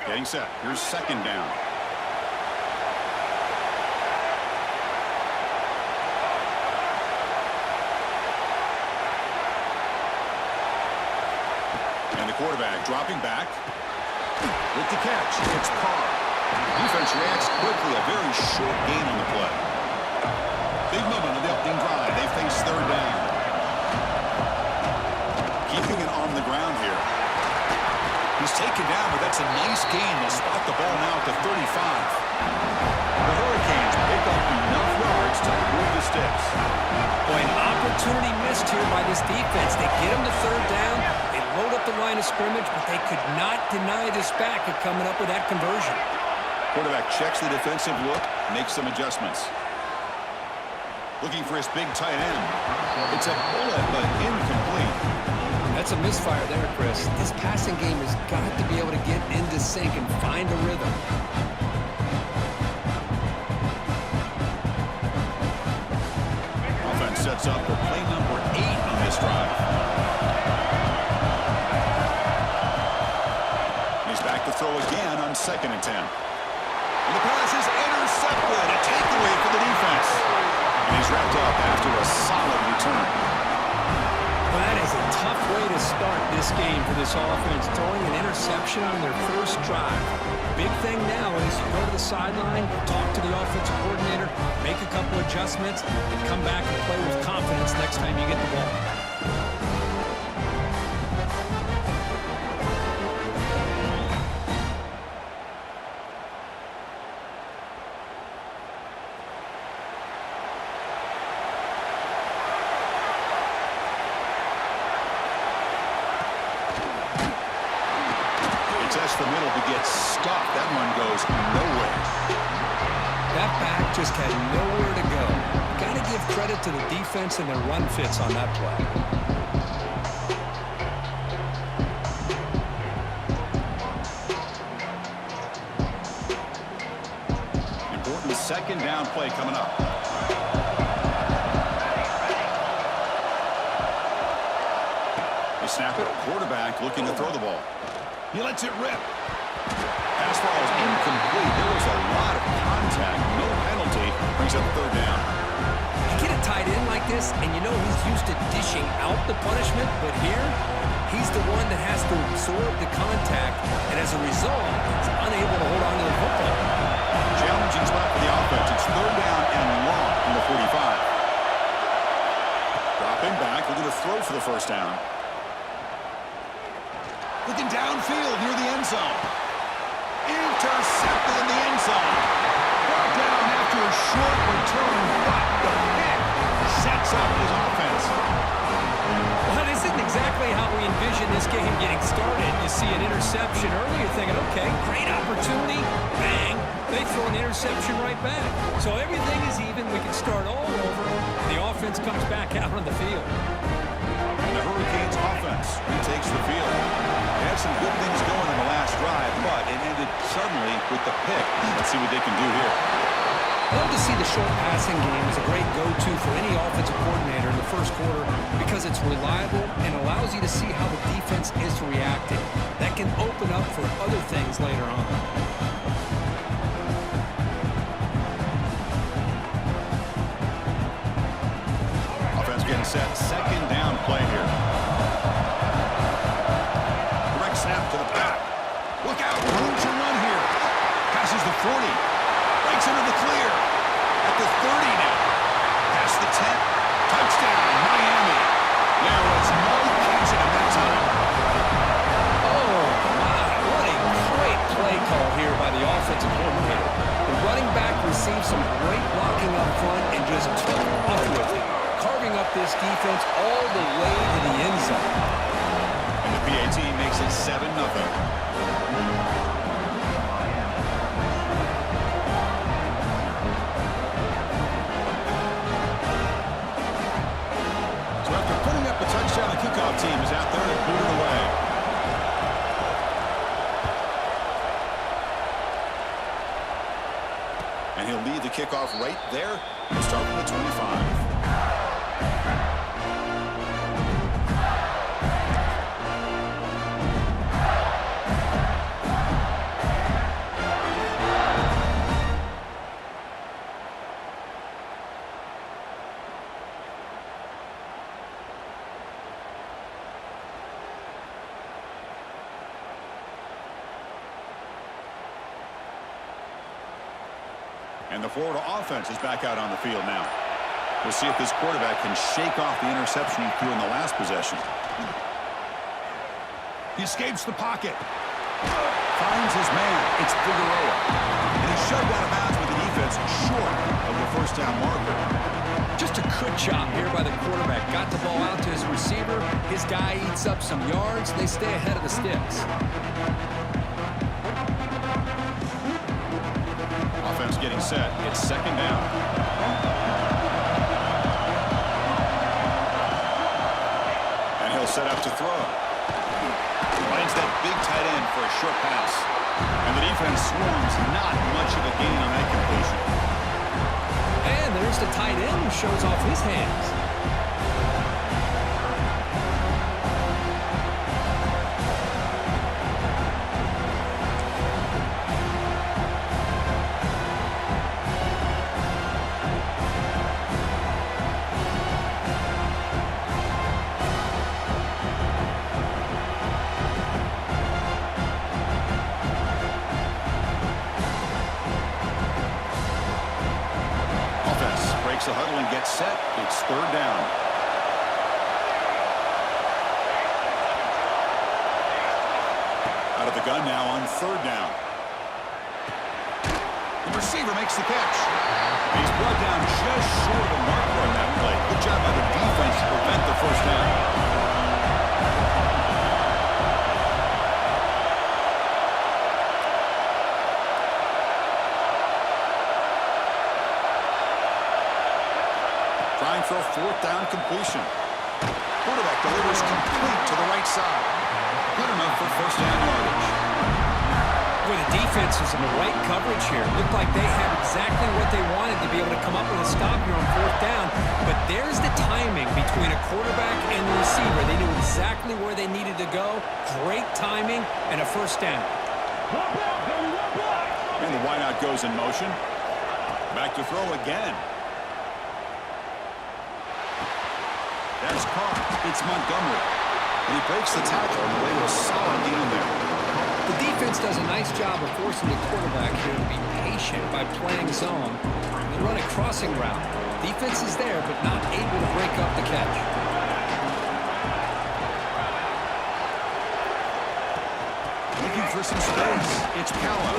Getting set. Here's second down. And the quarterback dropping back. With the catch, it's Carr. Defense reacts quickly. A very short gain on the play. Big moment of the opening drive. They face third down. Keeping it on the ground here. He's taken down, but that's a nice gain. They'll spot the ball now at the 35. The Hurricanes pick up enough yards to move the sticks. Boy, an opportunity missed here by this defense. They get him to third down. They load up the line of scrimmage, but they could not deny this back of coming up with that conversion. Quarterback checks the defensive look, makes some adjustments. Looking for his big tight end. It's a bullet, but incomplete. That's a misfire there, Chris. This passing game has got to be able to get into sync and find a rhythm. Offense sets up for play number 8 on this drive. He's back to throw again on 2nd and 10. And the pass is intercepted. A takeaway for the defense. And he's wrapped up after a solid return. That is a tough way to start this game for this offense, throwing an interception on their first drive. Big thing now is go to the sideline, talk to the offensive coordinator, make a couple adjustments, and come back and play with confidence next time you get the ball. The middle to get stopped. That run goes nowhere. That back just had nowhere to go. Got to give credit to the defense and their run fits on that play. Important second down play coming up. They snap it. Quarterback looking to throw the ball. He lets it rip. Pass ball is incomplete. There was a lot of contact. No penalty. Brings up third down. You get a tight end like this, and you know he's used to dishing out the punishment, but here, he's the one that has to absorb the contact, and as a result, he's unable to hold on to the football. Challenging spot for the offense. It's third down and long from the 45. Dropping back, looking to throw for the first down. Looking downfield near the end zone. Intercepted in the end zone. Brought down after a short return, but the pick sets up his offense. Well, this isn't exactly how we envision this game getting started. You see an interception early, you're thinking, okay, great opportunity. Bang. They throw an interception right back. So everything is even. We can start all over. The offense comes back out on the field. And the Hurricanes offense retakes the field. They had some good things going on the last drive, but it ended suddenly with the pick. Let's see what they can do here. I love to see the short passing game as a great go-to for any offensive coordinator in the first quarter because it's reliable and allows you to see how the defense is reacting. That can open up for other things later on. Offense getting set. Second down play here. Snap to the back. Look out, room to run here. Passes the 40. Breaks into the clear. At the 30 now. Past the 10. Touchdown, Miami. There was no catching him that time. Oh, my. What a great play call here by the offensive coordinator. The running back received some great blocking up front and just took off with it, carving up this defense all the way to the end zone. PAT makes it 7-0. So after putting up a touchdown, the kickoff team is out there to boot it away. And he'll lead the kickoff right there and start from the 25. And the Florida offense is back out on the field now. We'll see if this quarterback can shake off the interception he threw in the last possession. He escapes the pocket. Finds his man. It's Figueroa. And he's shoved out of bounds with the defense short of the first down marker. Just a good job here by the quarterback. Got the ball out to his receiver. His guy eats up some yards. They stay ahead of the sticks. Offense getting set. It's second down. And he'll set up to throw. Finds that big tight end for a short pass. And the defense swarms. Not much of a gain on that completion. And there's the tight end who shows off his hands. Breaks the huddle and gets set. It's third down. Out of the gun now on third down. The receiver makes the catch. He's brought down just short of the marker on that play. Good job by the defense to prevent the first down. Trying for a fourth down completion. Quarterback delivers complete to the right side. Good enough for first down yardage. Well, the defense is in the right coverage here. Looked like they had exactly what they wanted to be able to come up with a stop here on fourth down. But there's the timing between a quarterback and the receiver. They knew exactly where they needed to go. Great timing and a first down. And the wideout goes in motion. Back to throw again. There's Carr. It's Montgomery. And he breaks the tackle on the way to a solid gain there. The defense does a nice job of forcing the quarterback here to be patient by playing zone and run a crossing route. Defense is there, but not able to break up the catch. Looking for some space. It's Pella.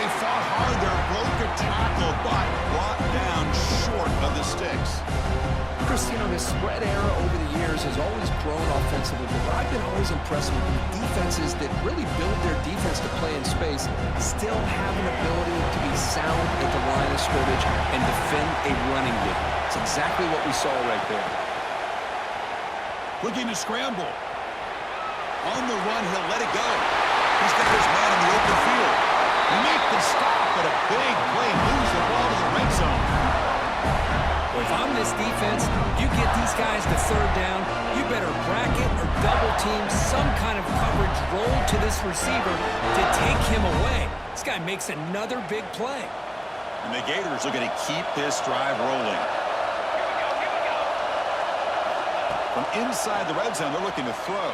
He fought hard there, broke a tackle, but brought down short of the sticks. Christian, the spread era over the years has always grown offensively, but I've been always impressed with defenses that really build their defense to play in space, still have an ability to be sound at the line of scrimmage and defend a running game. It's exactly what we saw right there. Looking to scramble. On the run, he'll let it go. He's got his man in the open field. Make the stop, but a big play moves the ball to the red zone. If I'm this defense, you get these guys to third down, you better bracket or double team some kind of coverage roll to this receiver to take him away. This guy makes another big play. And the Gators are going to keep this drive rolling. From inside the red zone, they're looking to throw.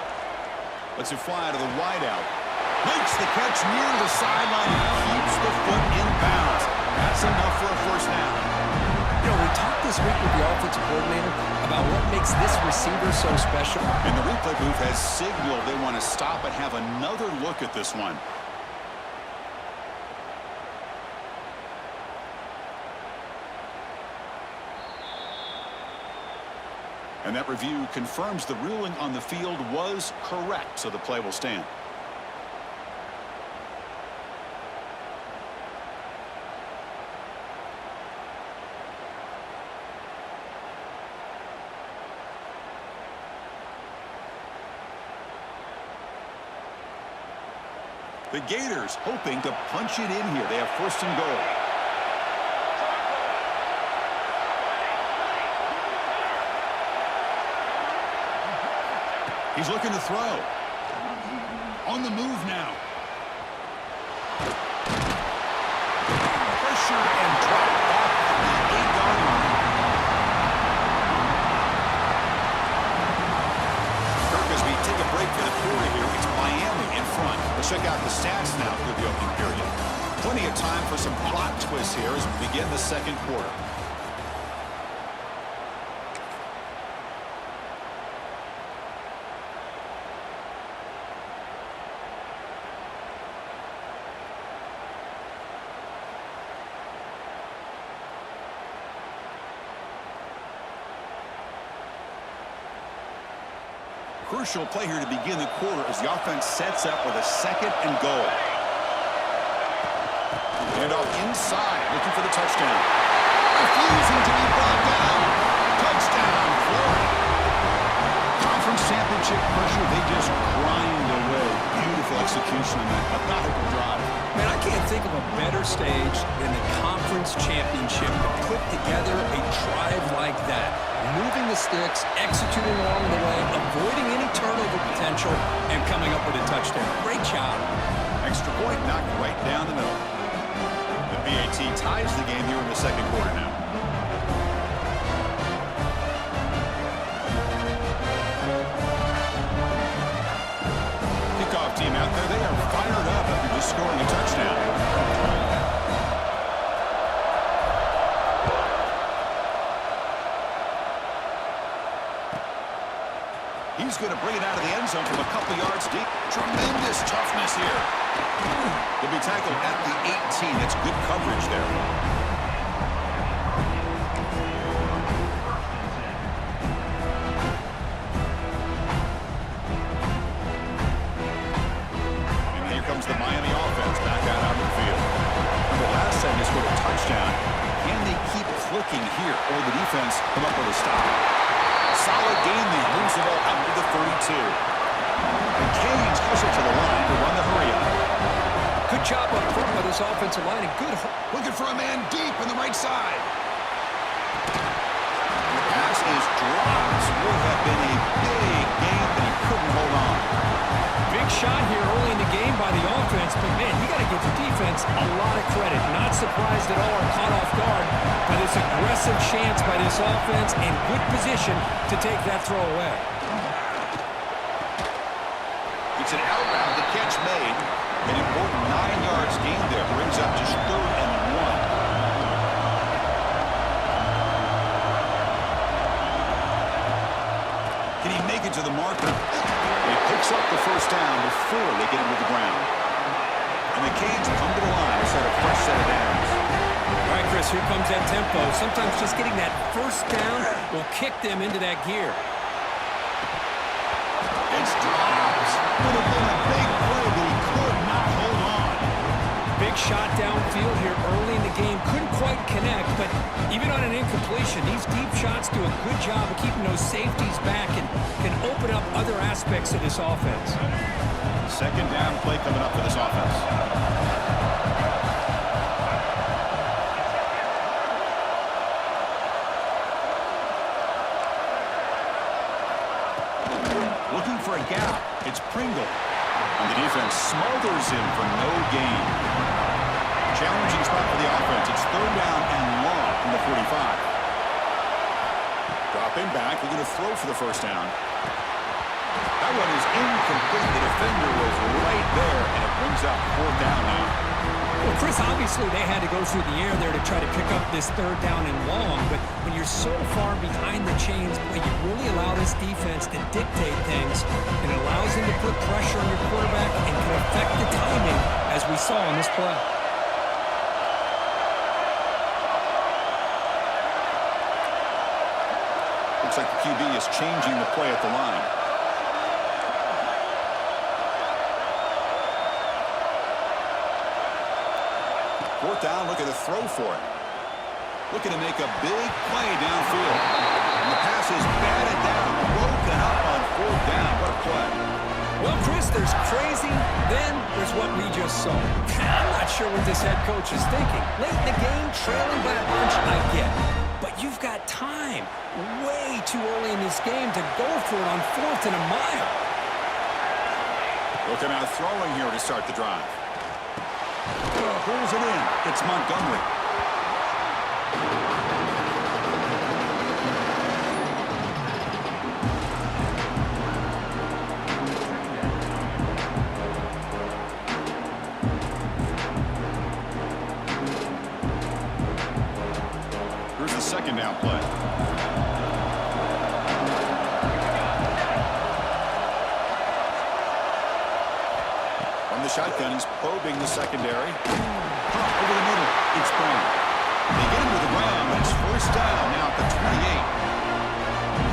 Lets it fly to the wideout. Makes the catch near the sideline and keeps the foot in bounds. That's enough for a first down. You know, we talked this week with the offensive coordinator about what makes this receiver so special. And the replay booth has signaled they want to stop and have another look at this one. And that review confirms the ruling on the field was correct, so the play will stand. The Gators hoping to punch it in here. They have first and goal. He's looking to throw. On the move now. Pressure and drop off at the 8-yard line. Kirk, as we take a break for the quarter here, it's Miami in front. Let's check out the stats now through the opening period. Plenty of time for some plot twists here as we begin the second quarter. Crucial play here to begin the quarter as the offense sets up with a second and goal. And off inside, looking for the touchdown. Refusing to be brought down. Touchdown, Florida. Conference championship pressure, they just grind away. Beautiful execution on that methodical drive. Man, I can't think of a better stage than the conference championship to put together a drive like that. Moving the sticks, executing along the way, avoiding any turnover potential, and coming up with a touchdown. Great job. Extra point knocked right down the middle. The BAT ties the game here in the second quarter now. Kickoff team out there, they are fired up after just scoring a touchdown. He's going to bring it out of the end zone from a couple yards deep. Tremendous toughness here. He'll be tackled at the 18. That's good coverage there. And here comes the Miami offense back out on the field. Remember last time they scored a touchdown. Can they keep clicking here, or the defense come up with a stop? Solid game there. Moves the ball out to the 32. And Canes closer to the line to run the hurry up. Good job up front by this offensive line. And good. Looking for a man deep on the right side. And the pass is dropped. Would have been a big game, but he couldn't hold on. Big shot here early in the game by the offense, but man, you got to give the defense a lot of credit. Not surprised at all or caught off guard by this aggressive chance by this offense in good position to take that throw away. It's an outbound, the catch made. An important 9 yards gain there. Brings up just 3rd and 1. Can he make it to the marker? He picks up the first down before they get him to the ground. And the Canes come to the line to set a fresh set of downs. All right, Chris, here comes that tempo. Sometimes just getting that first down will kick them into that gear. It's dropped. Would have been a big play, but he could not hold on. Big shot downfield here early in the game. Couldn't quite connect, but even on an incompletion, these deep shots do a good job of keeping those safeties back and can open up other aspects of this offense. Second down play coming up for this offense. Looking for a gap. It's Pringle. And the defense smothers him for no gain. Challenging spot for the offense. It's 3rd down and long from the 45. Dropping back. They're going to throw for the first down. That one is incomplete. The defender was right there, and it brings up 4th down now. Well, Chris, obviously they had to go through the air there to try to pick up this 3rd down and long, but when you're so far behind the chains, you really allow this defense to dictate things, and it allows them to put pressure on your quarterback and can affect the timing, as we saw on this play. Looks like the QB is changing the play at the line. Fourth down, looking to throw for it. Looking to make a big play downfield. And the pass is batted down, broken up on 4th down. What a play. Well, Chris, there's crazy, then there's what we just saw. I'm not sure what this head coach is thinking. Late in the game, trailing by a bunch, I get. But you've got time, way too early in this game to go for it on 4th and a mile. Looking at throwing here to start the drive. Pulls it in. It's Montgomery. down play. From the shotgun, he's probing the secondary. Pop over the middle. It's Brown. They get him to the ground, but it's first down now at the 28.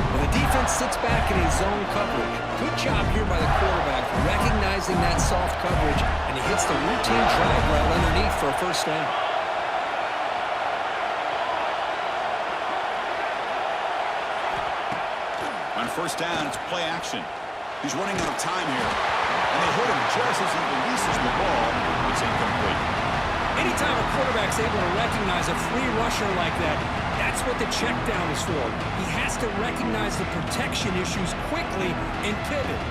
Well, the defense sits back in a zone coverage. Good job here by the quarterback, recognizing that soft coverage, and he hits the routine drag route underneath for a first down. On first down, it's play action. He's running out of time here. And they hit him just as he releases the ball. It's incomplete. Anytime a quarterback's able to recognize a free rusher like that, that's what the check down is for. He has to recognize the protection issues quickly and pivot.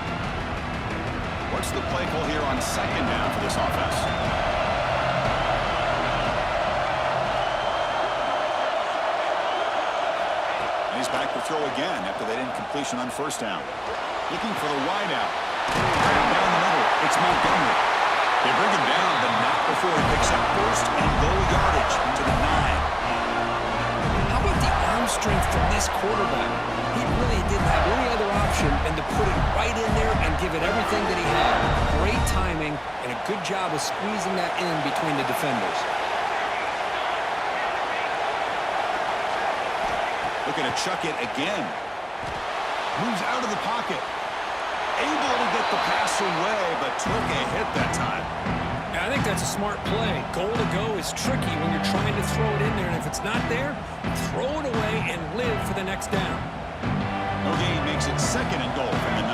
What's the play call here on second down for this offense? And he's back to throw again after that incompletion on first down. Looking for the wideout. Down the middle, it's Montgomery. They bring him down, but not before he picks up first and goal yardage to the 9. How about the arm strength from this quarterback? He really didn't have any other option than to put it right in there and give it everything that he had. Great timing and a good job of squeezing that in between the defenders. Looking to chuck it again. Moves out of the pocket. Able to get the pass away, but took a hit that time. I think that's a smart play. Goal to go is tricky when you're trying to throw it in there, and if it's not there, throw it away and live for the next down. No gain makes it second and goal from the 9.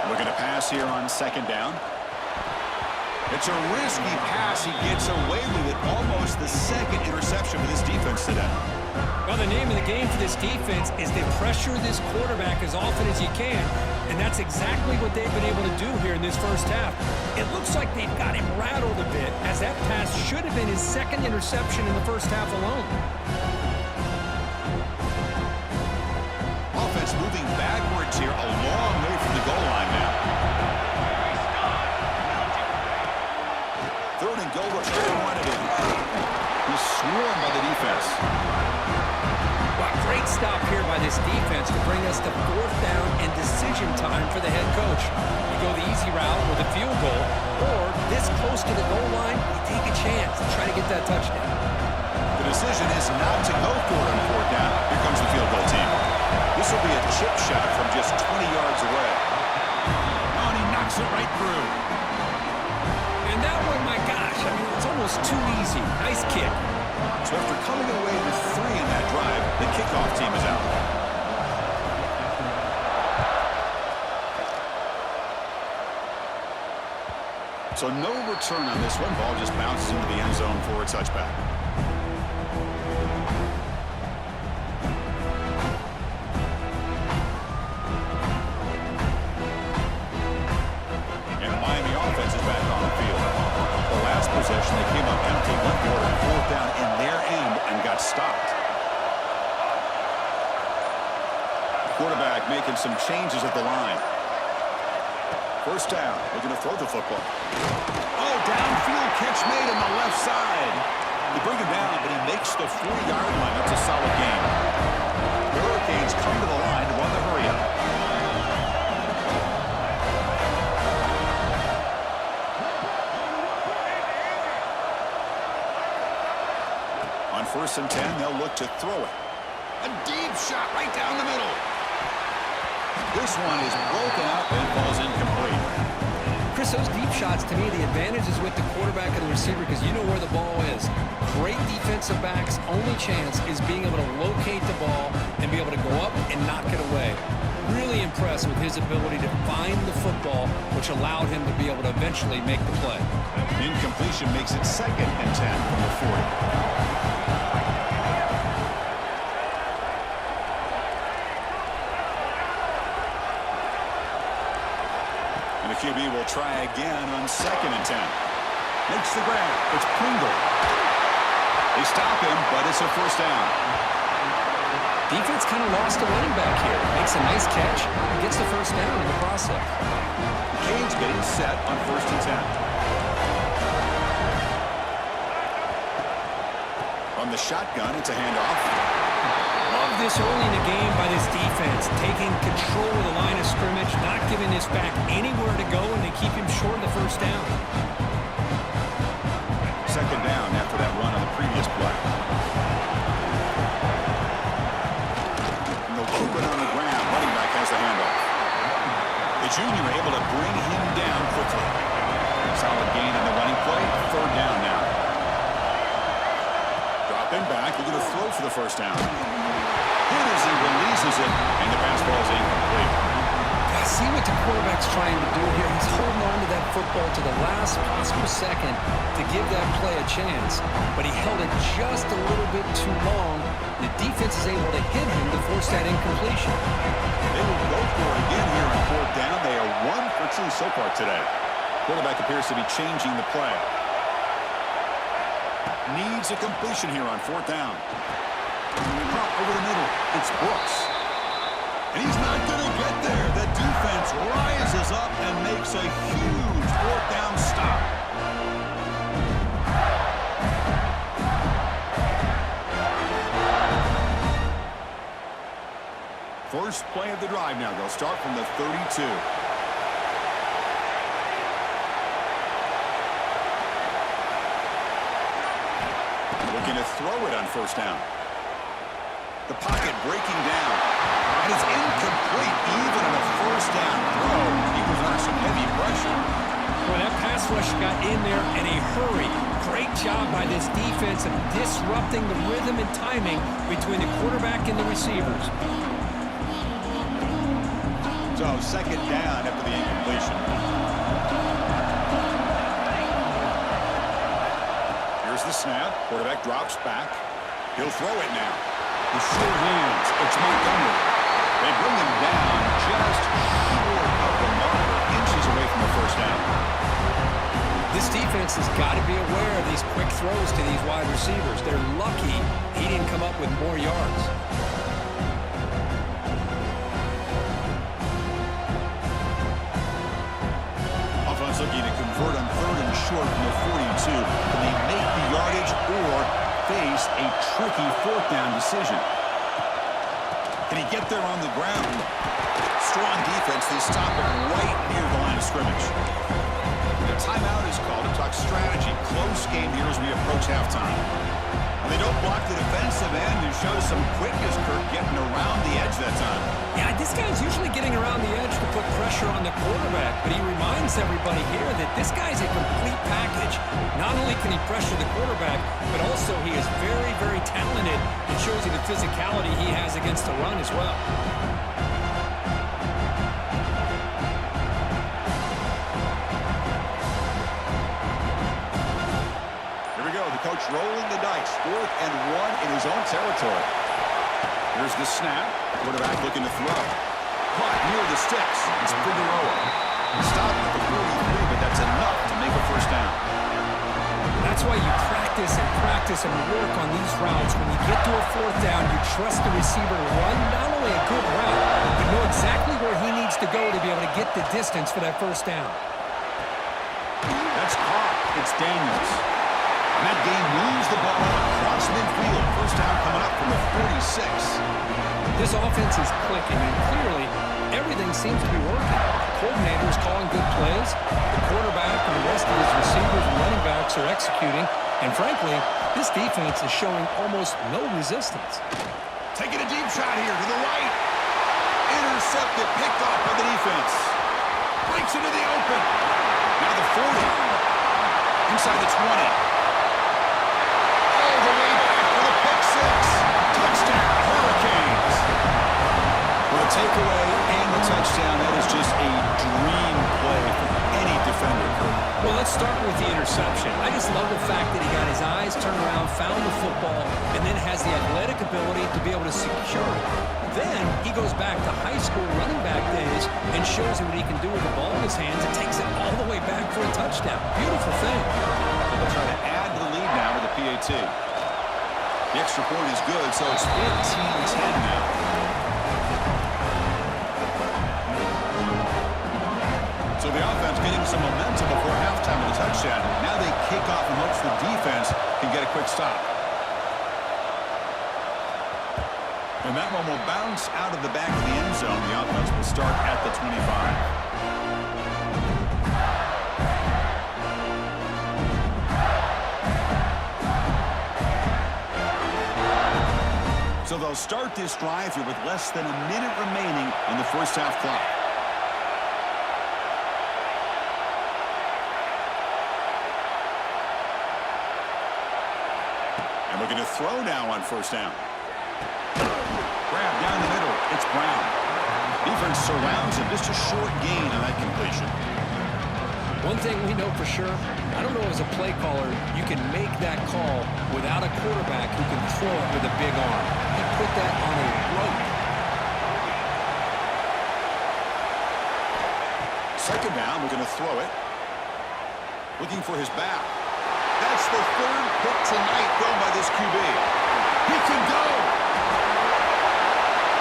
Looking to pass here on second down. It's a risky pass. He gets away with it. Almost the second interception for this defense today. Well, the name of the game for this defense is to pressure this quarterback as often as you can, and that's exactly what they've been able to do here in this first half. It looks like they've got him rattled a bit, as that pass should have been his second interception in the first half alone. Offense moving backwards here, a long way from the goal line now. Third and goal, what they wanted him. He's swarmed by the defense. Wow, great stop here by this defense to bring us to fourth down and decision time for the head coach. You go the easy route with a field goal, or this close to the goal line, you take a chance and try to get that touchdown. The decision is not to go for it on fourth down. Here comes the field goal team. This will be a chip shot from just 20 yards away. Oh, and he knocks it right through. And that one, my gosh, I mean, it's almost too easy. Nice kick. So after coming away with 3 in that drive, the kickoff team is out. So no return on this one. Ball just bounces into the end zone for a touchback. And the Miami offense is back on the field. The last possession, they came up empty, went for it, fourth down in their end, and got stopped. The quarterback making some changes at the line. First down, looking to throw the football. Oh, downfield catch made on the left side. They bring him down, but he makes the 40-yard line. That's a solid game. The Hurricanes come to the line to run the hurry-up. On 1st and 10, they'll look to throw it. A deep shot right down the middle. This one is broken up and falls incomplete. Chris, those deep shots, to me, the advantage is with the quarterback and the receiver because you know where the ball is. Great defensive backs' only chance is being able to locate the ball and be able to go up and knock it away. Really impressed with his ability to find the football, which allowed him to be able to eventually make the play. Incompletion makes it 2nd and 10 from the 40. And the QB will try again on 2nd and 10. Makes the grab. It's Pringle. They stop him, but it's a first down. Defense kind of lost a running back here. Makes a nice catch and gets the first down in the process. Canes getting set on 1st and 10. From the shotgun, it's a handoff. Love this early in the game by this defense, taking control of the line of scrimmage, not giving this back anywhere to go, and they keep him short of the first down. Second down after that run on the previous play. And they'll keep it on the ground. Running back has the handoff. The junior able to bring him down quickly. Solid gain on the running play. Third down now. Dropping back. They're going to throw for the first down. Hit as he releases it, and the pass ball is incomplete. I see what the quarterback's trying to do here. He's holding on to that football to the last possible second to give that play a chance, but he held it just a little bit too long. The defense is able to hit him to force that incompletion. They will go for it again here on fourth down. They are 1 for 2 so far today. Quarterback appears to be changing the play. Needs a completion here on fourth down. Pop over the middle. It's Brooks. And he's not going to get there. The defense rises up and makes a huge fourth down stop. First play of the drive now. They'll start from the 32. Looking to throw it on first down. The pocket breaking down. And it's incomplete even on a first down throw. He was under some heavy pressure. Well, that pass rush got in there in a hurry. Great job by this defense of disrupting the rhythm and timing between the quarterback and the receivers. So second down after the incompletion. Here's the snap. Quarterback drops back. He'll throw it now. The sure hands. It's Montgomery. They bring him down just short of the marker, inches away from the first down. This defense has got to be aware of these quick throws to these wide receivers. They're lucky he didn't come up with more yards. Offense looking to convert on third and short from the 42. Can they make the yardage or face a tricky fourth down decision? Can he get there on the ground? Strong defense. They stop it right near the line of scrimmage. The timeout is called to talk strategy. Close game here as we approach halftime. And they don't block the defensive end and show some quickness, Kirk, getting around the edge that time. Yeah, this guy's usually getting around the edge to put pressure on the quarterback, but he reminds everybody here that this guy's a complete package. Not only can he pressure the quarterback, but also he is very, very talented. It shows you the physicality he has against the run as well. Coach rolling the dice. 4th and 1 in his own territory. Here's the snap. Quarterback looking to throw. Caught near the sticks. It's Figueroa. Stopped at the 43, but that's enough to make a first down. That's why you practice and work on these routes. When you get to a fourth down, you trust the receiver to run not only a good route, but know exactly where he needs to go to be able to get the distance for that first down. That's caught. It's Daniels. And that game moves the ball across midfield. First down coming up from the 46. This offense is clicking, and clearly everything seems to be working. The coordinator is calling good plays. The quarterback and the rest of his receivers and running backs are executing. And frankly, this defense is showing almost no resistance. Taking a deep shot here to the right. Intercepted, picked off by the defense. Breaks into the open. Now the 40. Inside the 20. Touchdown, Hurricanes. With a takeaway and the touchdown, that is just a dream play for any defender. Well, let's start with the interception. I just love the fact that he got his eyes turned around, found the football, and then has the athletic ability to be able to secure it. Then he goes back to high school running back days and shows you what he can do with the ball in his hands and takes it all the way back for a touchdown. Beautiful thing. They'll try to add to the lead now with the PAT. The extra point is good, so it's 15-10 now. So the offense getting some momentum before halftime with a touchdown. Now they kick off and hopes the defense can get a quick stop. And that one will bounce out of the back of the end zone. The offense will start at the 25. So they'll start this drive here with less than a minute remaining in the first half clock. And we're going to throw now on first down. Grab down the middle. It's Brown. Defense surrounds him. Just a short gain on that completion. One thing we know for sure, I don't know as a play caller, you can make that call without a quarterback who can throw it with a big arm. He put that on a rope. Second down, we're going to throw it. Looking for his back. That's the third pick tonight thrown by this QB. He can go.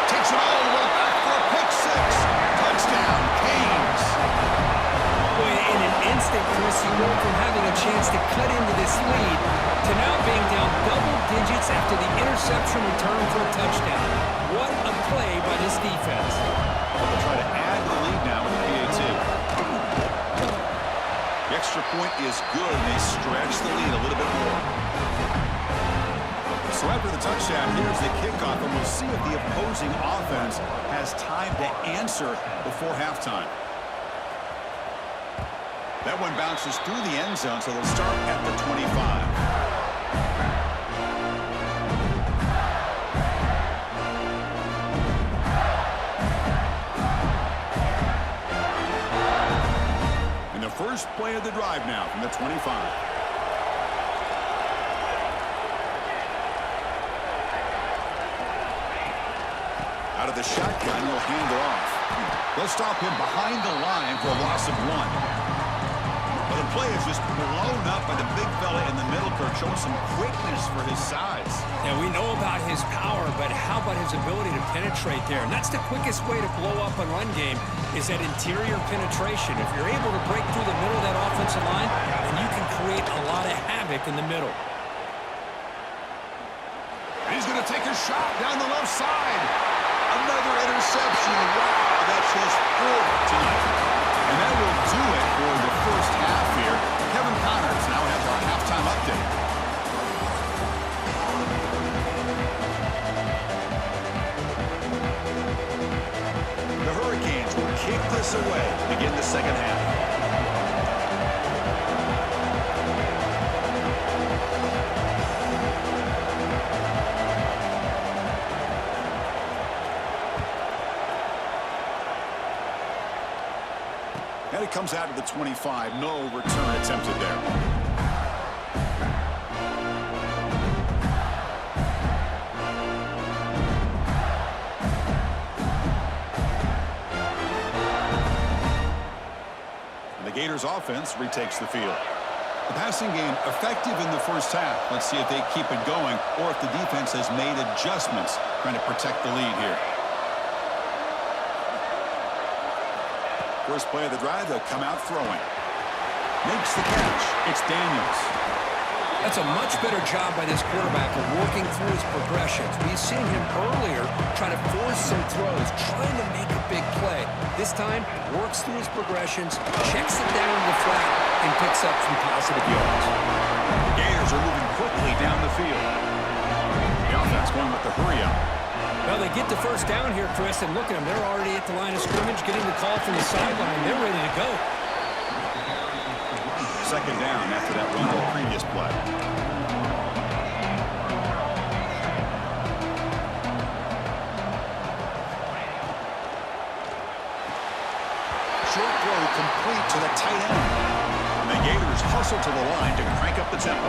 Takes it all the way back for a pick six. Touchdown, Canes. Boy, in an instant, Chris, you go from having a chance to cut into this lead to now being down double digits after the interception return for a touchdown. What a play by this defense. They'll try to add to the lead now with the PAT. The extra point is good, and they stretch the lead a little bit more. So after the touchdown, here's the kickoff, and we'll see if the opposing offense has time to answer before halftime. That one bounces through the end zone, so they'll start at the 25. And the first play of the drive now from the 25. Out of the shotgun, he'll hand it off. They'll stop him behind the line for a loss of 1. Well, the play is just blown up by the big fella in the middle, Kirk, showing some quickness for his size. Yeah, we know about his power, but how about his ability to penetrate there? And that's the quickest way to blow up a run game is that interior penetration. If you're able to break through the middle of that offensive line, then you can create a lot of havoc in the middle. He's going to take a shot down the left side. Another interception. Wow, that's his fourth tonight. And that will do it for the first half here. Kevin Connors now has our halftime update. The Hurricanes will kick this away to begin the second half. And it comes out of the 25. No return attempted there. And the Gators offense retakes the field. The passing game effective in the first half. Let's see if they keep it going or if the defense has made adjustments trying to protect the lead here. First play of the drive, they'll come out throwing. Makes the catch. It's Daniels. That's a much better job by this quarterback of working through his progressions. We've seen him earlier try to force some throws, trying to make a big play. This time, works through his progressions, checks it down to the flat, and picks up some positive yards. The Gators are moving quickly down the field. The offense going with the hurry-up. Well, they get the first down here, Chris, and look at them. They're already at the line of scrimmage, getting the call from the sideline. They're ready to go. Second down after that run on the previous play. Short throw complete to the tight end. And the Gators hustle to the line to crank up the tempo.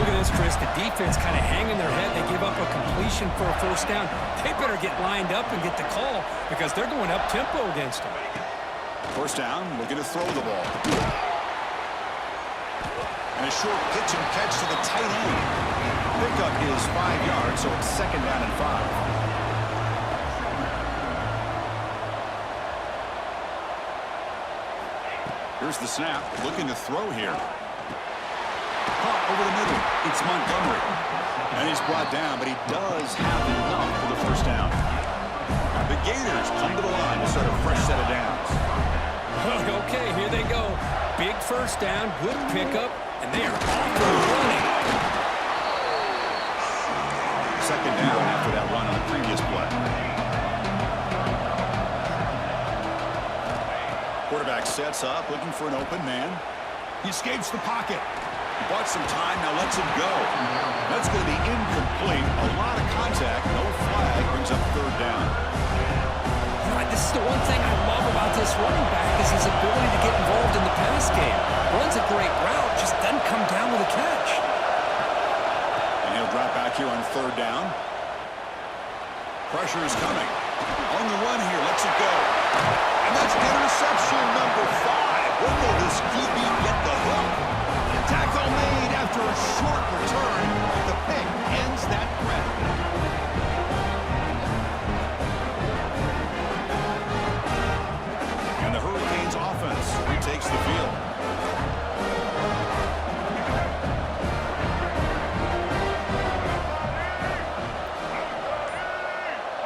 Look at this, Chris. The defense kind of hanging their head. They give up a completion for a first down. They better get lined up and get the call because they're going up-tempo against them. First down, looking to throw the ball. And a short pitch and catch to the tight end. Pickup is 5 yards, so it's second down and 5. Here's the snap, looking to throw here. Caught over the middle. It's Montgomery. And he's brought down, but he does have enough for the first down. The Gators come to the line to start a fresh set of downs. Okay, here they go. Big first down, good pickup, and they are off and running. Second down after that run on the previous play. Quarterback sets up, looking for an open man. He escapes the pocket. He bought some time, now lets him go. That's going to be incomplete. A lot of contact, no flag, brings up third down. This is the one thing I love about this running back is his ability to get involved in the pass game. Runs a great route, just doesn't come down with a catch. And he'll drop back here on third down. Pressure is coming. On the run here, lets it go. And that's interception number 5. When will this QB get the hook? Tackle made after a short return. The pick ends that threat. And the Hurricanes offense retakes the field.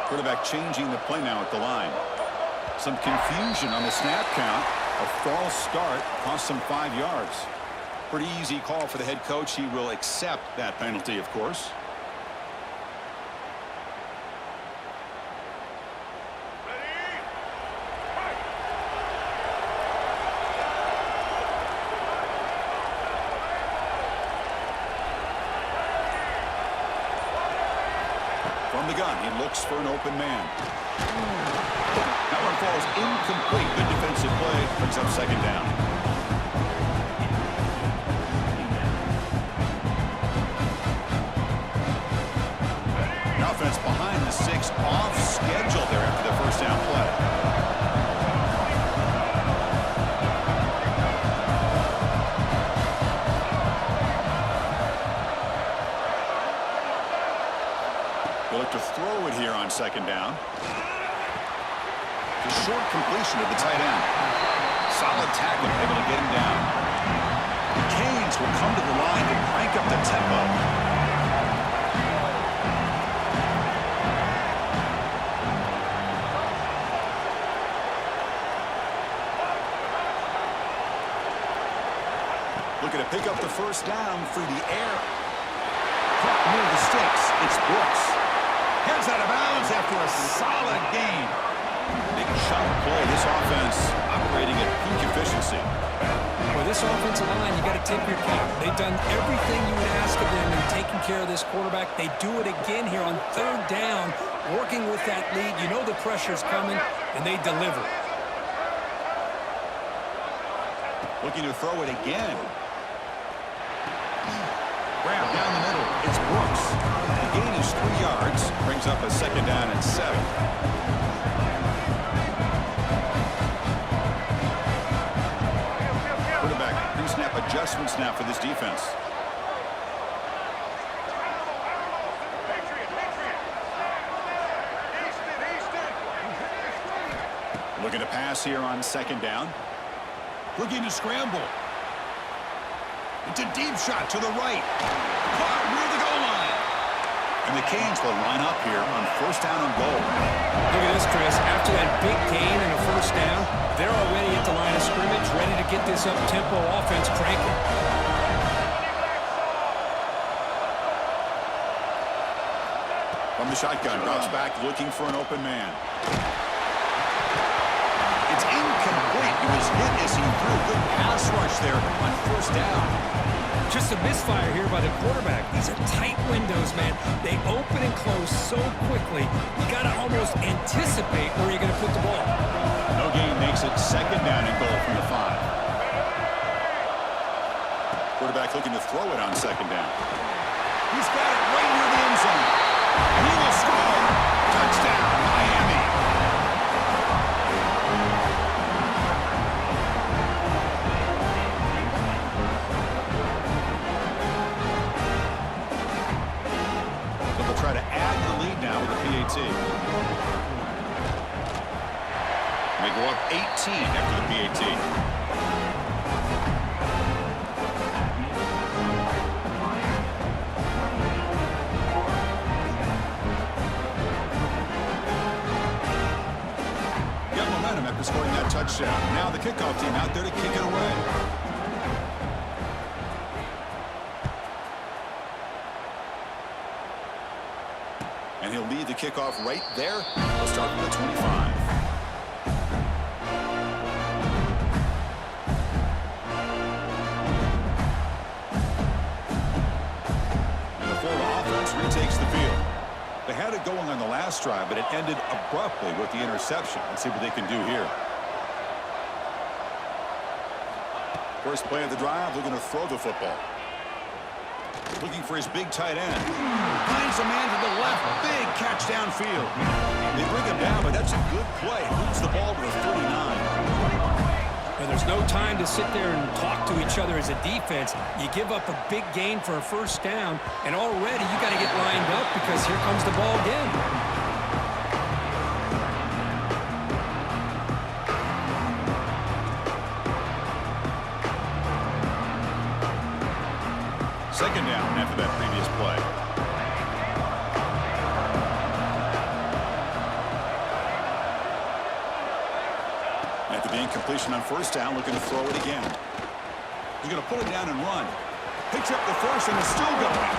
Quarterback changing the play now at the line. Some confusion on the snap count. A false start cost him 5 yards. Pretty easy call for the head coach. He will accept that penalty, of course. From the gun, he looks for an open man. That one falls incomplete. Good defensive play. Brings up second down. Offense behind the 6, off schedule there after the first down play. They look to throw it here on second down. The short completion of the tight end. Solid tackle, able to get him down. The Canes will come to the line to crank up the tempo. Looking to pick up the first down through the air. Caught near the sticks. It's Brooks. Heads out of bounds after a solid gain. Big chunk play. This offense operating at peak efficiency. Well, this offensive line, you got to tip your cap. They've done everything you would ask of them in taking care of this quarterback. They do it again here on third down, working with that lead. You know the pressure's coming, and they deliver. Looking to throw it again. Grab down the middle. It's Brooks. The gain is 3 yards. Brings up a second down and 7. Quarterback pre-snap adjustments now for this defense. Looking to pass here on second down. Looking to scramble. It's a deep shot to the right. Caught near the goal line. And the Canes will line up here on first down and goal. Look at this, Chris. After that big gain and a first down, they're already at the line of scrimmage, ready to get this up-tempo offense cranking. From the shotgun, drops back, looking for an open man. It's incomplete. He was hit as he threw. Good pass rush there on first down. Just a misfire here by the quarterback. These are tight windows, man. They open and close so quickly. You got to almost anticipate where you're going to put the ball. No gain makes it second down and goal from the 5. Quarterback looking to throw it on second down. He's got it right near the end zone. And he will score. Touchdown, Miami. Try to add the lead now with the PAT. They go up 18 after the PAT. after scoring that touchdown. Now the kickoff team out there to kick it away. And he'll lead the kickoff right there. We'll start from the 25. And the Florida offense retakes the field. They had it going on the last drive, but it ended abruptly with the interception. Let's see what they can do here. First play of the drive, they're going to throw the football. Looking for his big tight end. Finds a man to the left. Big catch downfield. They bring him down, but that's a good play. Moves the ball to the 39. And there's no time to sit there and talk to each other as a defense. You give up a big gain for a first down, and already you got to get lined up because here comes the ball again. Second down after that previous play. After the incompletion on first down, looking to throw it again. He's going to pull it down and run. Picks up the first and is still going.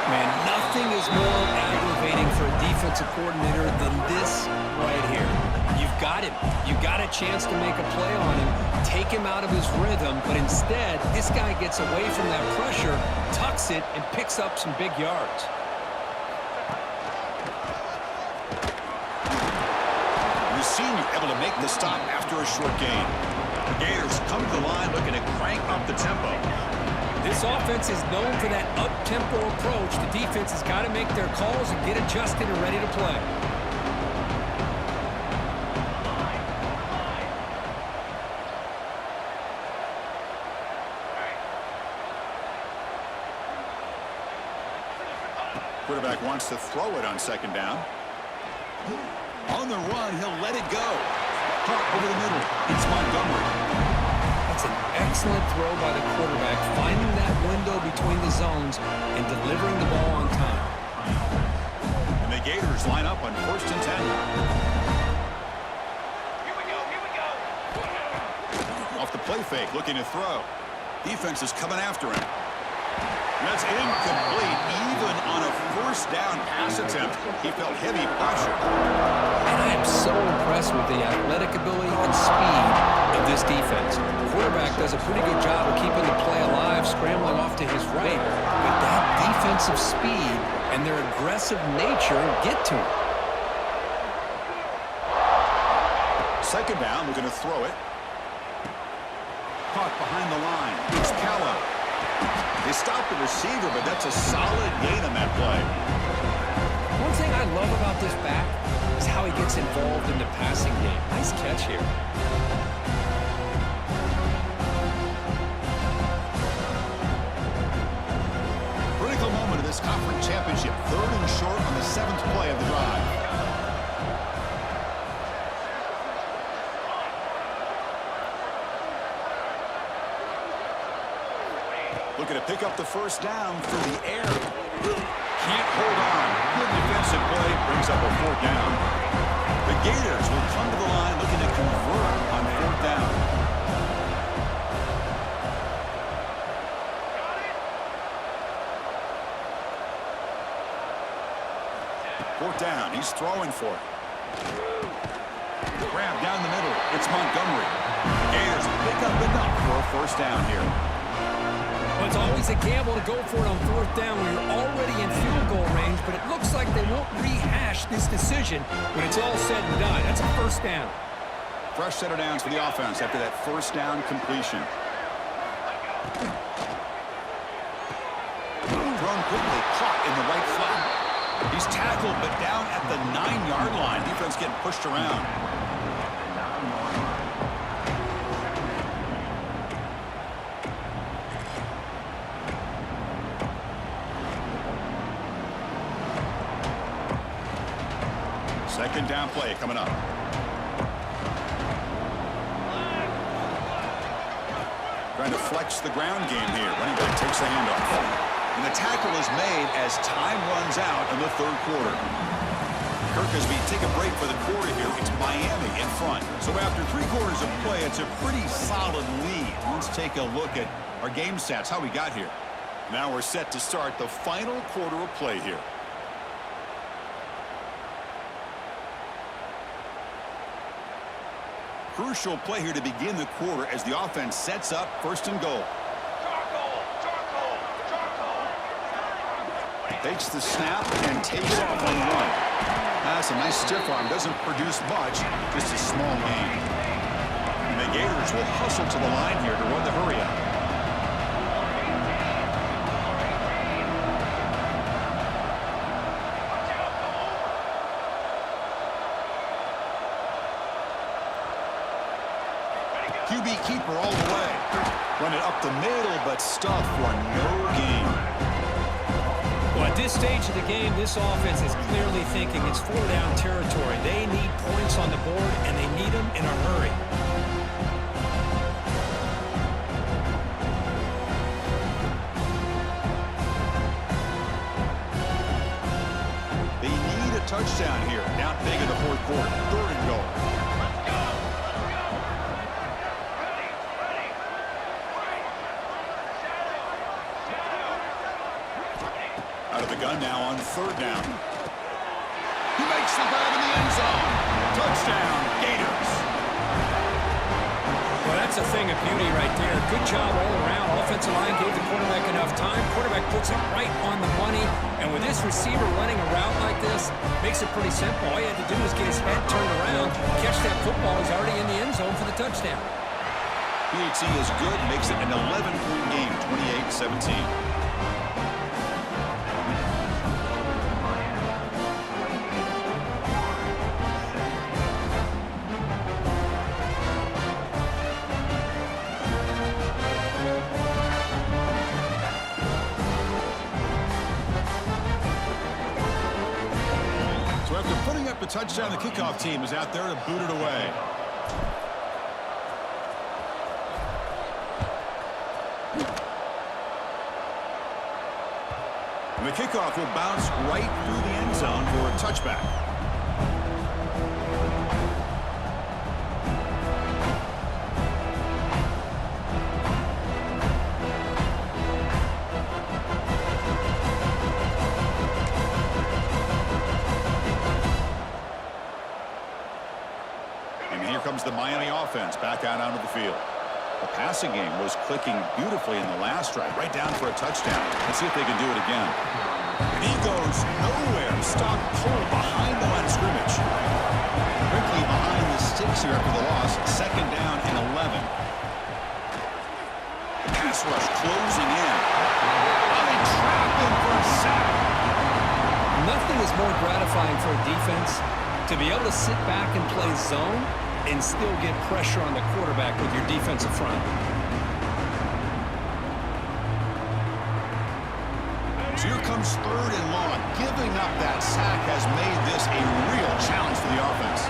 Man, nothing is more aggravating for a defensive coordinator than this right here. You've got him. You've got a chance to make a play on him, take him out of his rhythm, but instead, this guy gets away from that pressure, tucks it, and picks up some big yards. The senior able to make the stop after a short gain. The Gators come to the line looking to crank up the tempo. This offense is known for that up-tempo approach. The defense has got to make their calls and get adjusted and ready to play. Quarterback wants to throw it on second down. On the run, he'll let it go. Caught over the middle. It's Montgomery. That's an excellent throw by the quarterback, finding that window between the zones and delivering the ball on time. And the Gators line up on 1st and 10. Here we go. Off the play fake, looking to throw. Defense is coming after him. That's incomplete, even on a first down pass attempt. He felt heavy pressure. And I am so impressed with the athletic ability and speed of this defense. The quarterback does a pretty good job of keeping the play alive, scrambling off to his right. But that defensive speed and their aggressive nature get to him. Second down, we're going to throw it. Caught behind the line. It's Callow. They stopped the receiver, but that's a solid gain on that play. One thing I love about this back is how he gets involved in the passing game. Nice catch here. Critical moment of this conference championship. 3rd and short on the 7th play of the drive. Looking to pick up the first down through the air. Can't hold on. Good defensive play. Brings up a 4th down. The Gators will come to the line looking to convert on 4th down. Fourth down. He's throwing for it. Grab down the middle. It's Montgomery. The Gators pick up enough for a first down here. Well, it's always a gamble to go for it on 4th down when you're already in field goal range, but it looks like they won't rehash this decision when it's all said and done. That's a first down. Fresh set of downs for the offense after that first down completion. Thrown quickly, caught in the right flat. He's tackled, but down at the 9-yard line. Defense getting pushed around. Second down play coming up. Trying to flex the ground game here. Running back takes the handoff. And the tackle is made as time runs out in the 3rd quarter. Kirk, as we take a break for the quarter here, it's Miami in front. So after 3 quarters of play, it's a pretty solid lead. Let's take a look at our game stats, how we got here. Now we're set to start the final quarter of play here. Crucial play here to begin the quarter as the offense sets up 1st and goal. Takes the snap and takes off on the run. That's a nice stiff arm. Doesn't produce much, just a small gain. And the Gators will hustle to the line here to run the hurry up. QB keeper all the way. Run it up the middle, but stuff for no gain. Well, at this stage of the game, this offense is clearly thinking it's 4-down territory. They need points on the board, and they need them in a hurry. They need a touchdown here. Down big in the 4th quarter. 3rd and goal. Out of the gun now on 3rd down. He makes the grab in the end zone. Touchdown, Gators. Well, that's a thing of beauty right there. Good job all around. Offensive line gave the quarterback enough time. Quarterback puts it right on the money. And with this receiver running a route like this, makes it pretty simple. All you had to do was get his head turned around, catch that football. He's already in the end zone for the touchdown. PHC is good, makes it an 11-point game, 28-17. The touchdown, the kickoff team is out there to boot it away. And the kickoff will bounce right through the end zone for a touchback. Comes the Miami offense back out onto the field. The passing game was clicking beautifully in the last drive, right down for a touchdown. Let's see if they can do it again. And he goes nowhere. Stopped cold behind the line of scrimmage. Quickly behind the sticks here after the loss. 2nd down and 11. The pass rush closing in. They trap him for a sack. Nothing is more gratifying for a defense to be able to sit back and play zone and still get pressure on the quarterback with your defensive front. So here comes 3rd and long. Giving up that sack has made this a real challenge for the offense.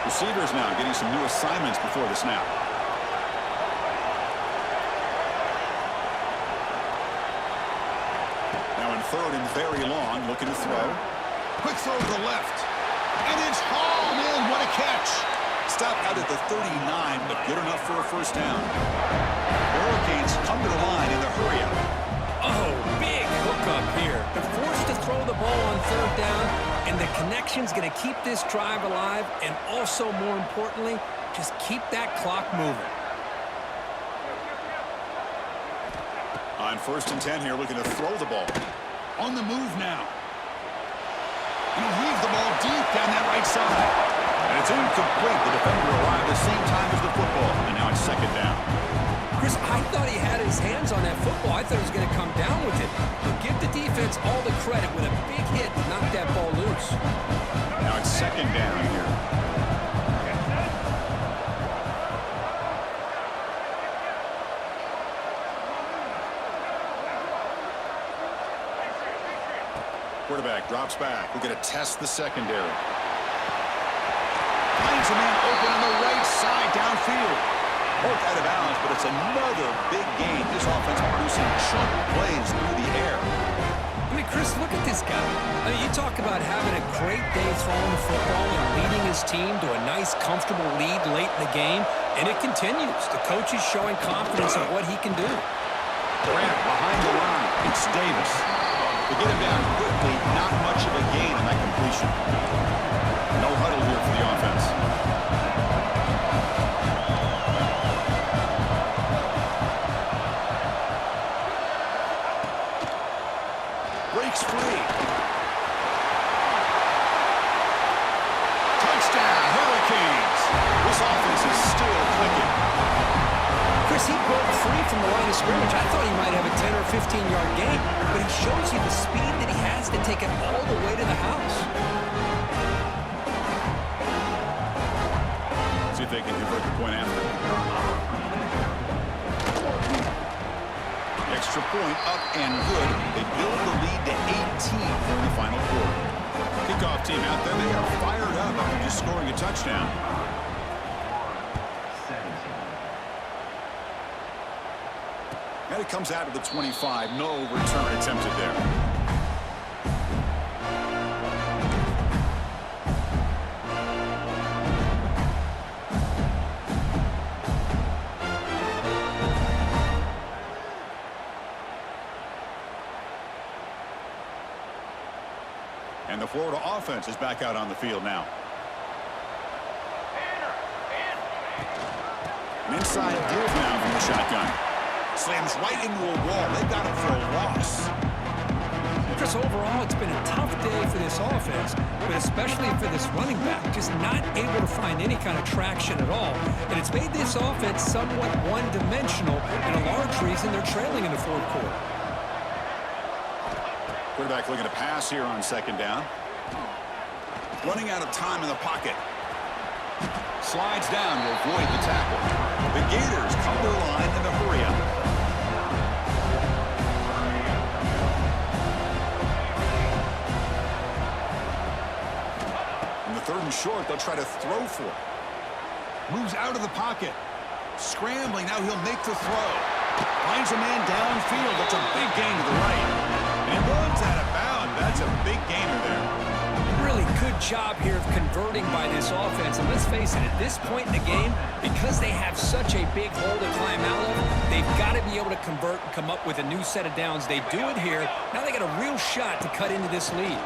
Receivers now getting some new assignments before the snap. Now in 3rd and very long, looking to throw. Quick throw to the left. And it's hauled in. What a catch. Stopped out at the 39, but good enough for a 1st down. The Hurricanes come to the line in the hurry-up. Oh, big hookup here. They're forced to throw the ball on 3rd down, and the connection's going to keep this drive alive, and also, more importantly, just keep that clock moving. On 1st and 10 here, looking to throw the ball. On the move now. And he leaves the ball deep down that right side. And it's incomplete. The defender arrived at the same time as the football. And now it's 2nd down. Chris, I thought he had his hands on that football. I thought he was going to come down with it. But give the defense all the credit with a big hit to knock that ball loose. Now it's 2nd down here. Quarterback drops back. We're going to test the secondary. Finds a man open on the right side downfield. Both out of bounds, but it's another big game. This offense producing chunk plays through the air. Let me mean, Chris, look at this guy. I mean, you talk about having a great day throwing the football and leading his team to a nice, comfortable lead late in the game, and it continues. The coach is showing confidence of what he can do. Grant behind the line. It's Davis. They get him down quickly. Not much of a gain in that completion. No huddle here for the offense. Breaks free. Touchdown, Hurricanes. This offense is still clicking. Chris, he broke free from the line of scrimmage. I thought he might have a 10 or 15-yard gain, but he shows you the speed that he has to take it all the way to the house. See if they can convert the point after. Extra point up and good. They build the lead to 18 in the final quarter. Kickoff team out there. They are fired up after just scoring a touchdown. And it comes out of the 25. No return attempted there. And the Florida offense is back out on the field now. An inside give now from the shotgun. Slams right into a wall. They've got him for a loss. Chris, overall, it's been a tough day for this offense, but especially for this running back, just not able to find any kind of traction at all. And it's made this offense somewhat one-dimensional, and a large reason they're trailing in the fourth quarter. Quarterback looking to pass here on second down. Running out of time in the pocket. Slides down to avoid the tackle. The Gators come to the line in the hurry up. In the third and short, they'll try to throw for it. Moves out of the pocket. Scrambling, now he'll make the throw. Finds a man downfield. That's a big gain to the right. And he runs out of bounds. That's a big gainer there. Really good job here of converting by this offense. And let's face it, at this point in the game, because they have such a big hole to climb out of, they've got to be able to convert and come up with a new set of downs. They do it here. Now they got a real shot to cut into this lead.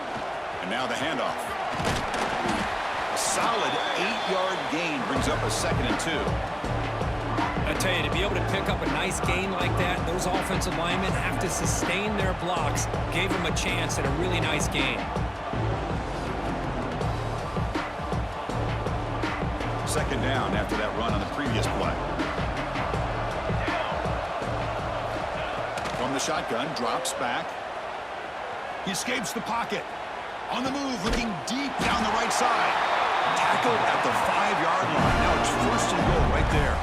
And now the handoff. A solid 8-yard gain brings up a 2nd and 2. I tell you, to be able to pick up a nice gain like that, those offensive linemen have to sustain their blocks. Gave them a chance at a really nice gain. Second down after that run on the previous play. From the shotgun, drops back. He escapes the pocket. On the move, looking deep down the right side. Tackled at the 5-yard line. Now it's 1st and goal right there.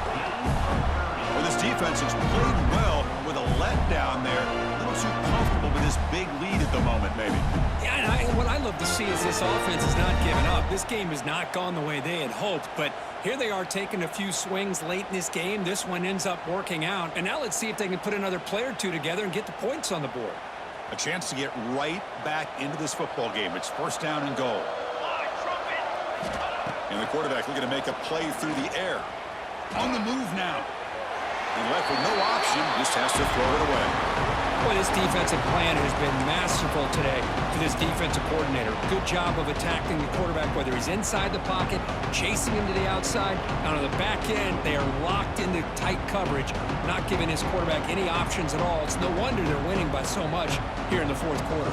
Well, this defense has played well with a letdown there. A little too comfortable with this big lead at the moment, maybe. Yeah, and what I love to see is this offense is not giving up. This game has not gone the way they had hoped, but here they are taking a few swings late in this game. This one ends up working out, and now let's see if they can put another play or two together and get the points on the board. A chance to get right back into this football game. It's 1st down and goal. And the quarterback looking to make a play through the air. On the move now. And left with no option, just has to throw it away. Boy, this defensive plan has been masterful today for this defensive coordinator. Good job of attacking the quarterback, whether he's inside the pocket, chasing him to the outside. Out on the back end, they are locked into tight coverage, not giving his quarterback any options at all. It's no wonder they're winning by so much here in the fourth quarter.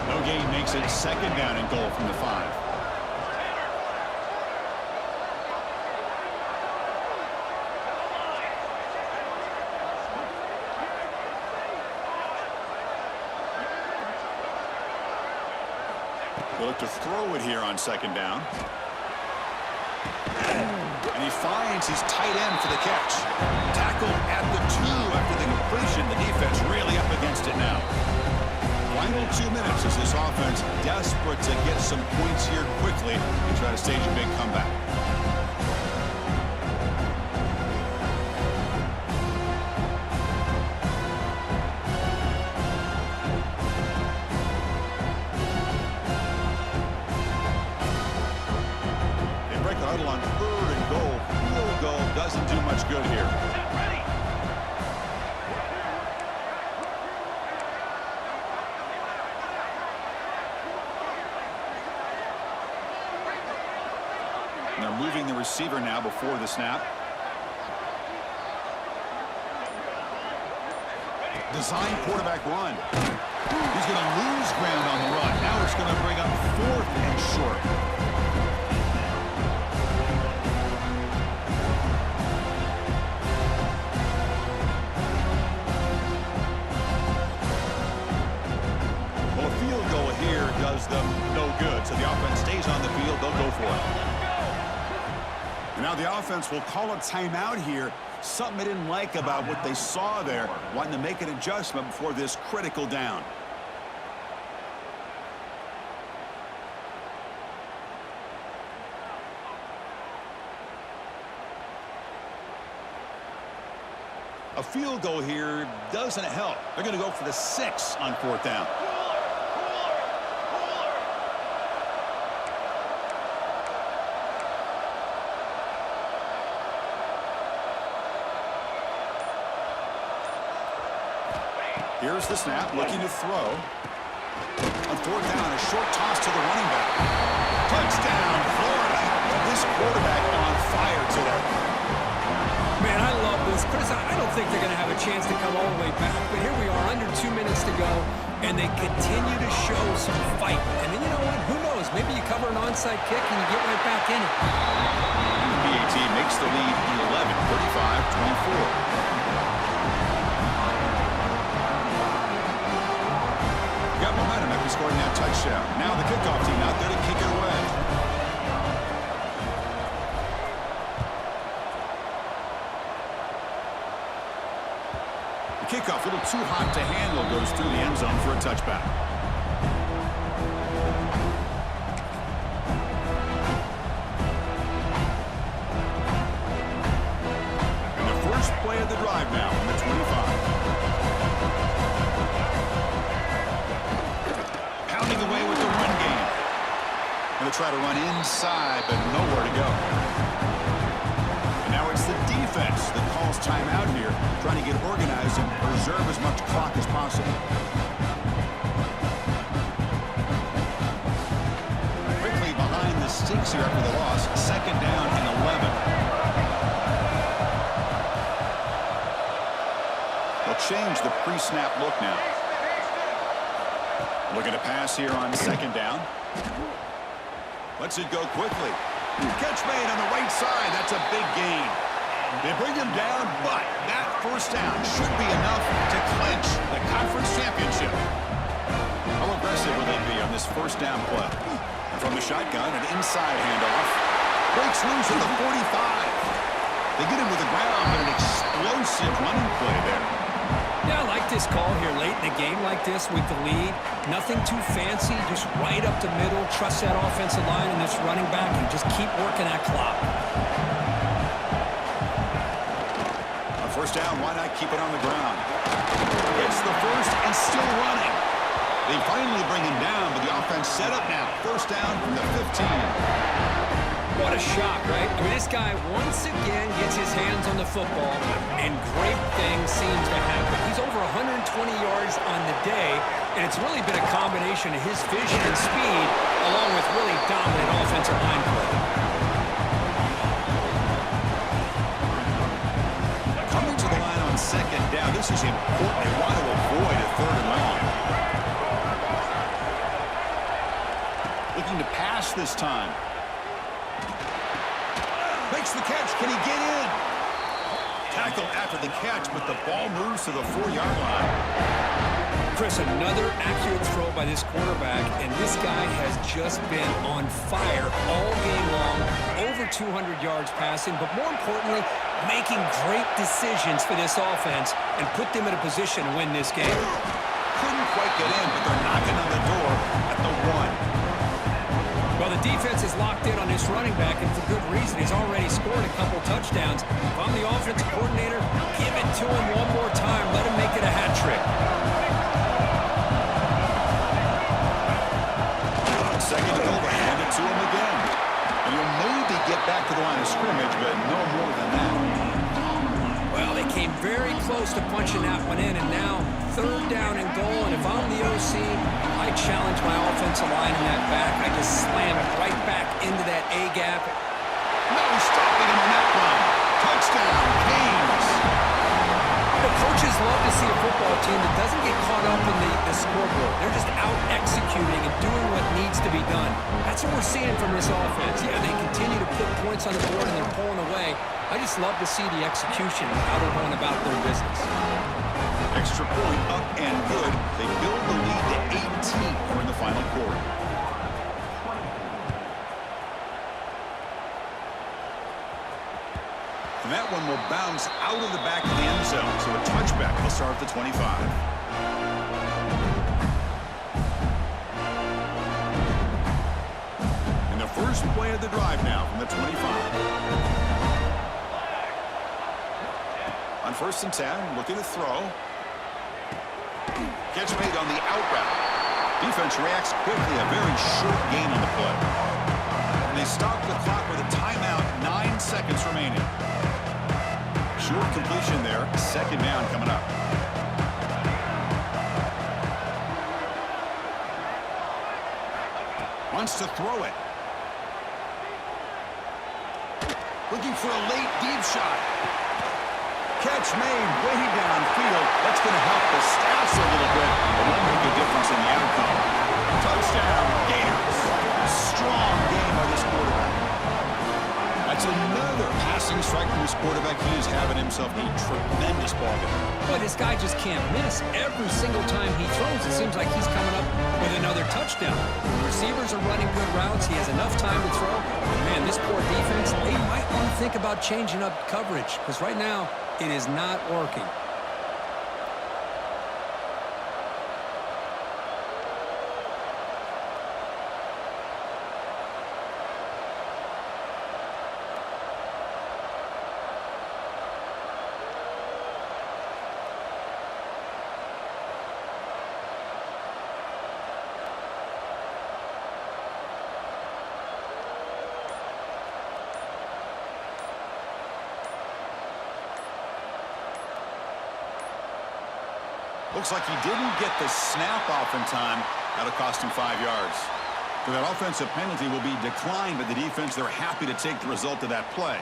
No gain makes it 2nd down and goal from the 5. They look to throw it here on 2nd down. And he finds his tight end for the catch. Tackled at the 2 after the completion. The defense really up against it now. Final 2 minutes as this offense desperate to get some points here quickly and try to stage a big comeback. huddle on 3rd and goal. Field goal doesn't do much good here. They're moving the receiver now before the snap. Design quarterback run. He's going to lose ground on the run. Now it's going to bring up 4th and short. Well, a field goal here does them no good. So the offense stays on the field. They'll go for it. And now the offense will call a timeout here. Something they didn't like about what they saw there. Wanting to make an adjustment before this critical down. A field goal here doesn't help. They're going to go for the 6 on 4th down. Here's the snap, looking to throw. On 4th down, a short toss to the running back. Touchdown, Florida. This quarterback on fire today. Man, I love this. Chris, I don't think they're going to have a chance to come all the way back, but here we are, under 2 minutes to go, and they continue to show some fight. And then you know what? Who knows? Maybe you cover an onside kick and you get right back in it. PAT makes the lead 11, 35-24. Got momentum after scoring that touchdown. Now the kickoff team out there to kick it away. The kickoff, a little too hot to handle, goes through the end zone for a touchback. And the first play of the drive now from the 25. Away with the run game. Going to try to run inside, but nowhere to go. And now it's the defense that calls timeout here, trying to get organized and preserve as much clock as possible. Quickly behind the sticks here after the loss. 2nd down and 11. They'll change the pre-snap look now. Looking to pass here on 2nd down. Lets it go quickly. Catch made on the right side. That's a big gain. They bring him down, but that 1st down should be enough to clinch the conference championship. How aggressive will they be on this 1st down play? And from the shotgun, an inside handoff. Breaks loose at the 45. They get him to the ground, but an explosive running play there. Yeah, I like this call here late in the game like this with the lead. Nothing too fancy, just right up the middle. Trust that offensive line and this running back and just keep working that clock. On 1st down, why not keep it on the ground? Gets the first and still running. They finally bring him down, but the offense set up now. 1st down from the 15. What a shock, right? I mean, this guy once again gets his hands on the football, and great things seems to happen. He's over 120 yards on the day, and it's really been a combination of his vision and speed, along with really dominant offensive line play. Coming to the line on 2nd down, this is important. They want to avoid a 3rd and long. Looking to pass this time. Makes the catch. Can he get in? Tackle after the catch, but the ball moves to the 4-yard line. Chris, another accurate throw by this quarterback, and this guy has just been on fire all game long. Over 200 yards passing, but more importantly, making great decisions for this offense and put them in a position to win this game. Couldn't quite get in, but they're knocking on the door at the 1. Well, the defense is locked in on this running back, and for good reason. He's already scored a couple touchdowns. If I'm the offensive coordinator, give it to him one more time. Let him make it a hat trick. 2nd and over. Hand it to him again. And you'll maybe get back to the line of scrimmage, but no more than that. Well, they came very close to punching that one in, and now 3rd down and goal. And if I'm the OC, I challenge my offensive line in that back. I just slam it right back into that A-gap. No stopping him on that run. Touchdown, Canes. The coaches love to see a football team that doesn't get caught up in the scoreboard. They're just out executing and doing what needs to be done. That's what we're seeing from this offense. Yeah, they continue to put points on the board and they're pulling away. I just love to see the execution and how they're going about their business. Extra point up and good. They build the lead to 18 here in the final quarter. And that one will bounce out of the back of the end zone, so a touchback will start at the 25. And the first play of the drive now from the 25. On 1st and 10, looking to throw. Catch made on the out route. Defense reacts quickly, a very short gain on the play. And they stop the clock with a timeout, 9 seconds remaining. Short completion there, 2nd down coming up. Wants to throw it. Looking for a late deep shot. Catch made way downfield. That's going to help the Staffs a little bit, but won't make a difference in the outcome. Touchdown, Gators. Strong game by this quarterback. That's another passing strike from this quarterback. He is having himself a tremendous ball game. But this guy just can't miss. Every single time he throws, it seems like he's coming up with another touchdown. The receivers are running good routes. He has enough time to throw. But man, this poor defense, they might want to think about changing up coverage because right now it is not working. Looks like he didn't get the snap off in time. That'll cost him 5 yards. So that offensive penalty will be declined by the defense. They're happy to take the result of that play.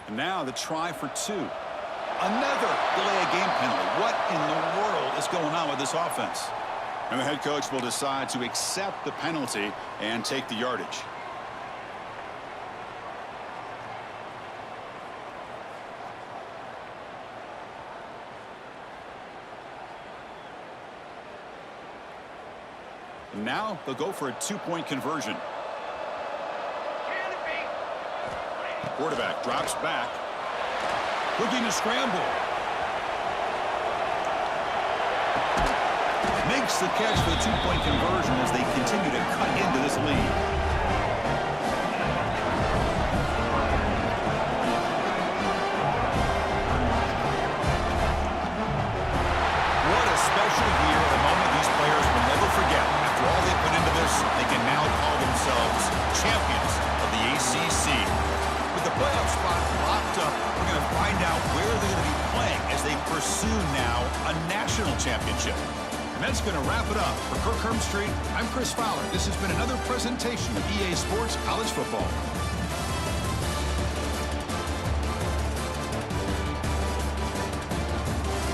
And now the try for 2. Another delay of game penalty. What in the world is going on with this offense? And the head coach will decide to accept the penalty and take the yardage. And now they'll go for a 2-point conversion. Quarterback drops back. Looking to scramble. Makes the catch for the 2-point conversion as they continue to cut into this lead. What a special year, a moment these players will never forget. After all they put into this, they can now call themselves champions of the ACC. With the playoff spot locked up, we're going to find out where they're going to be playing as they pursue now a national championship. And that's going to wrap it up. For Kirk Herbstreit, I'm Chris Fowler. This has been another presentation of EA Sports College Football.